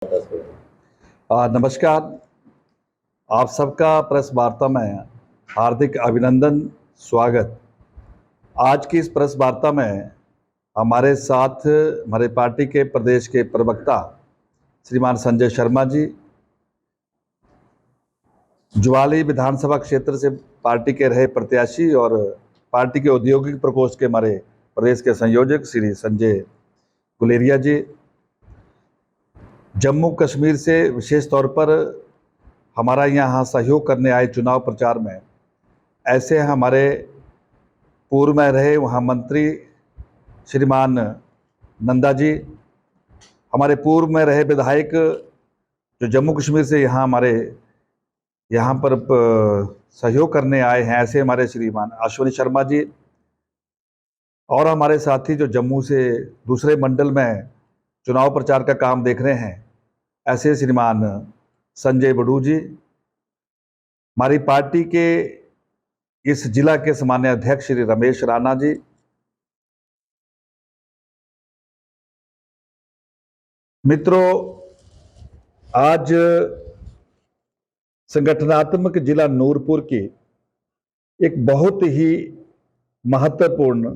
नमस्कार। आप सबका प्रेस वार्ता में हार्दिक अभिनंदन, स्वागत। आज की इस प्रेस वार्ता में हमारे साथ हमारे पार्टी के प्रदेश के प्रवक्ता श्रीमान संजय शर्मा जी, जुवाली विधानसभा क्षेत्र से पार्टी के रहे प्रत्याशी और पार्टी के औद्योगिक प्रकोष्ठ के हमारे प्रदेश के संयोजक श्री संजय गुलेरिया जी, जम्मू कश्मीर से विशेष तौर पर हमारा यहाँ सहयोग करने आए चुनाव प्रचार में ऐसे हमारे पूर्व में रहे वहाँ मंत्री श्रीमान नंदा जी, हमारे पूर्व में रहे विधायक जो जम्मू कश्मीर से यहाँ पर सहयोग करने आए हैं ऐसे हमारे श्रीमान अश्विनी शर्मा जी, और हमारे साथी जो जम्मू से दूसरे मंडल में चुनाव प्रचार का काम देख रहे हैं ऐसे श्रीमान संजय बड़ू जी, हमारी पार्टी के इस जिला के सामान्य अध्यक्ष श्री रमेश राणा जी, मित्रों, आज संगठनात्मक जिला नूरपुर की एक बहुत ही महत्वपूर्ण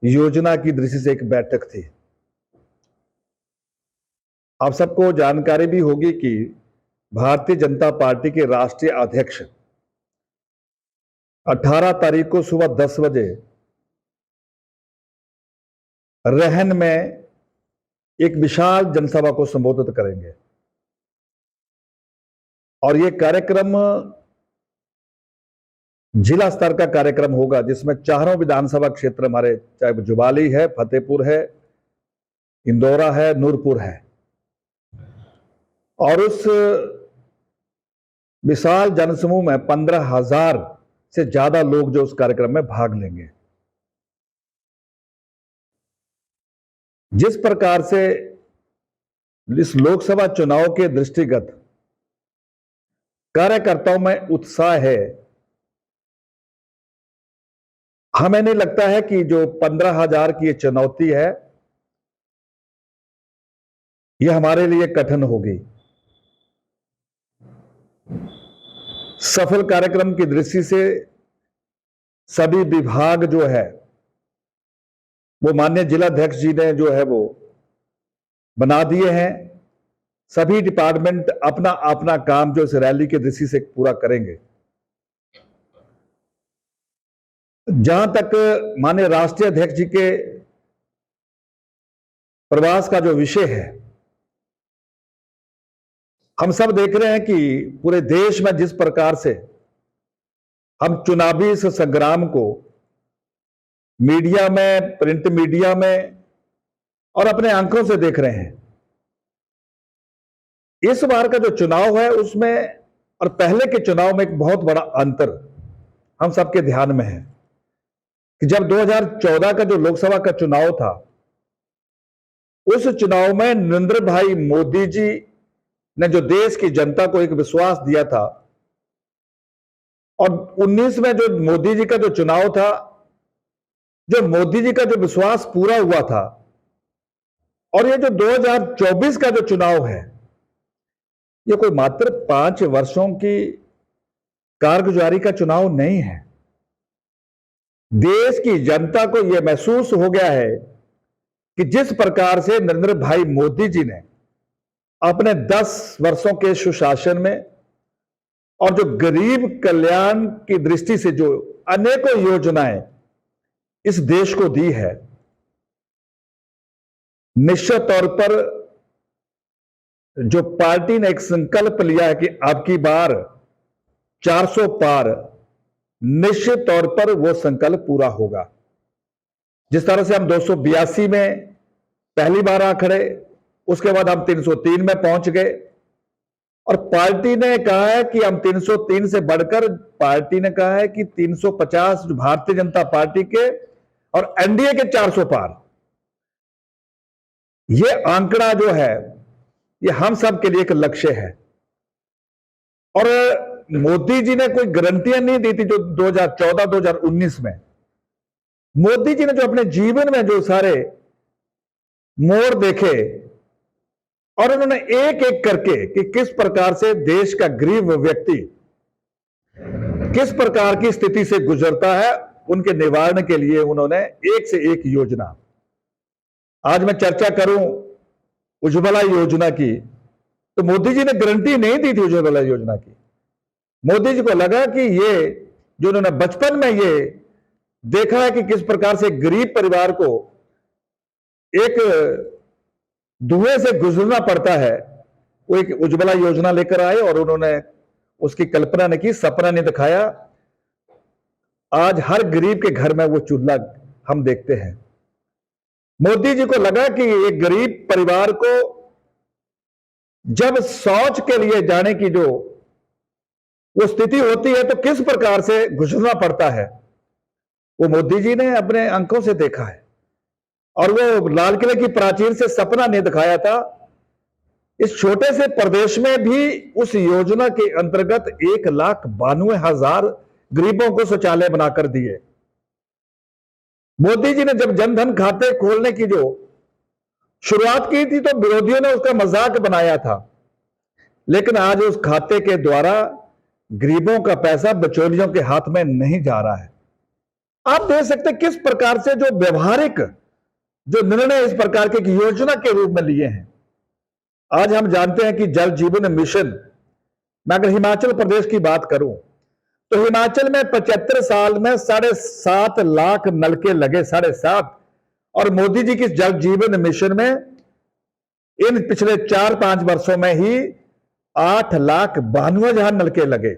योजना की दृष्टि से एक बैठक थी। आप सबको जानकारी भी होगी कि भारतीय जनता पार्टी के राष्ट्रीय अध्यक्ष 18 तारीख को सुबह 10 बजे रहन में एक विशाल जनसभा को संबोधित करेंगे और ये कार्यक्रम जिला स्तर का कार्यक्रम होगा जिसमें चारों विधानसभा क्षेत्र हमारे, चाहे जुवाली है, फतेहपुर है, इंदौरा है, नूरपुर है, और उस विशाल जनसमूह में 15,000 से ज्यादा लोग जो उस कार्यक्रम में भाग लेंगे। जिस प्रकार से इस लोकसभा चुनाव के दृष्टिगत कार्यकर्ताओं में उत्साह है, हमें नहीं लगता है कि जो 15,000 की ये चुनौती है ये हमारे लिए कठिन होगी। सफल कार्यक्रम की दृष्टि से सभी विभाग जो है वो माननीय जिलाध्यक्ष जी ने जो है वो बना दिए हैं। सभी डिपार्टमेंट अपना अपना काम जो इस रैली की दृष्टि से पूरा करेंगे। जहां तक माननीय राष्ट्रीय अध्यक्ष जी के प्रवास का जो विषय है, हम सब देख रहे हैं कि पूरे देश में जिस प्रकार से हम चुनावी इस संग्राम को मीडिया में, प्रिंट मीडिया में और अपने आंखों से देख रहे हैं, इस बार का जो चुनाव है उसमें और पहले के चुनाव में एक बहुत बड़ा अंतर हम सबके ध्यान में है कि जब 2014 का जो लोकसभा का चुनाव था, उस चुनाव में नरेंद्र भाई मोदी जी ने जो देश की जनता को एक विश्वास दिया था, और 19 में जो मोदी जी का जो चुनाव था, जो मोदी जी का जो विश्वास पूरा हुआ था, और ये जो 2024 का जो चुनाव है, ये कोई मात्र 5 वर्षों की कारगुजारी का चुनाव नहीं है। देश की जनता को यह महसूस हो गया है कि जिस प्रकार से नरेंद्र भाई मोदी जी ने अपने 10 वर्षों के सुशासन में और जो गरीब कल्याण की दृष्टि से जो अनेकों योजनाएं इस देश को दी है, निश्चित तौर पर जो पार्टी ने एक संकल्प लिया है कि अब की बार 400 पार, निश्चित तौर पर वो संकल्प पूरा होगा। जिस तरह से हम 282 में पहली बार आ खड़े, उसके बाद हम 303 में पहुंच गए, और पार्टी ने कहा है कि हम 303 से बढ़कर पार्टी ने कहा है कि 350 भारतीय जनता पार्टी के और एनडीए के 400 पार। ये आंकड़ा जो है ये हम सब के लिए एक लक्ष्य है, और मोदी जी ने कोई गारंटियां नहीं दी थी जो 2014-2019 में। मोदी जी ने जो अपने जीवन में जो सारे मोड़ देखे और उन्होंने एक एक करके कि किस प्रकार से देश का गरीब व्यक्ति किस प्रकार की स्थिति से गुजरता है, उनके निवारण के लिए उन्होंने एक से एक योजना। आज मैं चर्चा करूं उज्ज्वला योजना की, तो मोदी जी ने गारंटी नहीं दी थी उज्ज्वला योजना की। मोदी जी को लगा कि ये जो उन्होंने बचपन में ये देखा है कि किस प्रकार से गरीब परिवार को एक धुएं से गुजरना पड़ता है, वो एक उज्ज्वला योजना लेकर आए और उन्होंने उसकी कल्पना ने की, सपना ने दिखाया। आज हर गरीब के घर में वो चूल्हा हम देखते हैं। मोदी जी को लगा कि एक गरीब परिवार को जब शौच के लिए जाने की जो वो स्थिति होती है तो किस प्रकार से गुजरना पड़ता है, वो मोदी जी ने अपने आंखों से देखा है। और वो लाल किले की प्राचीर से सपना ने दिखाया था। इस छोटे से प्रदेश में भी उस योजना के अंतर्गत 1,92,000 गरीबों को शौचालय बनाकर दिए। मोदी जी ने जब जनधन खाते खोलने की जो शुरुआत की थी तो विरोधियों ने उसका मजाक बनाया था, लेकिन आज उस खाते के द्वारा गरीबों का पैसा बिचौलियों के हाथ में नहीं जा रहा है। आप देख सकते हैं किस प्रकार से जो व्यवहारिक जो निर्णय इस प्रकार के योजना के रूप में लिए हैं। आज हम जानते हैं कि जल जीवन मिशन, मैं अगर हिमाचल प्रदेश की बात करूं तो हिमाचल में 75 साल में 7.5 लाख नलके लगे, 7.5। और मोदी जी की जल जीवन मिशन में इन पिछले 4-5 वर्षों में ही 8,92,000 नलके लगे।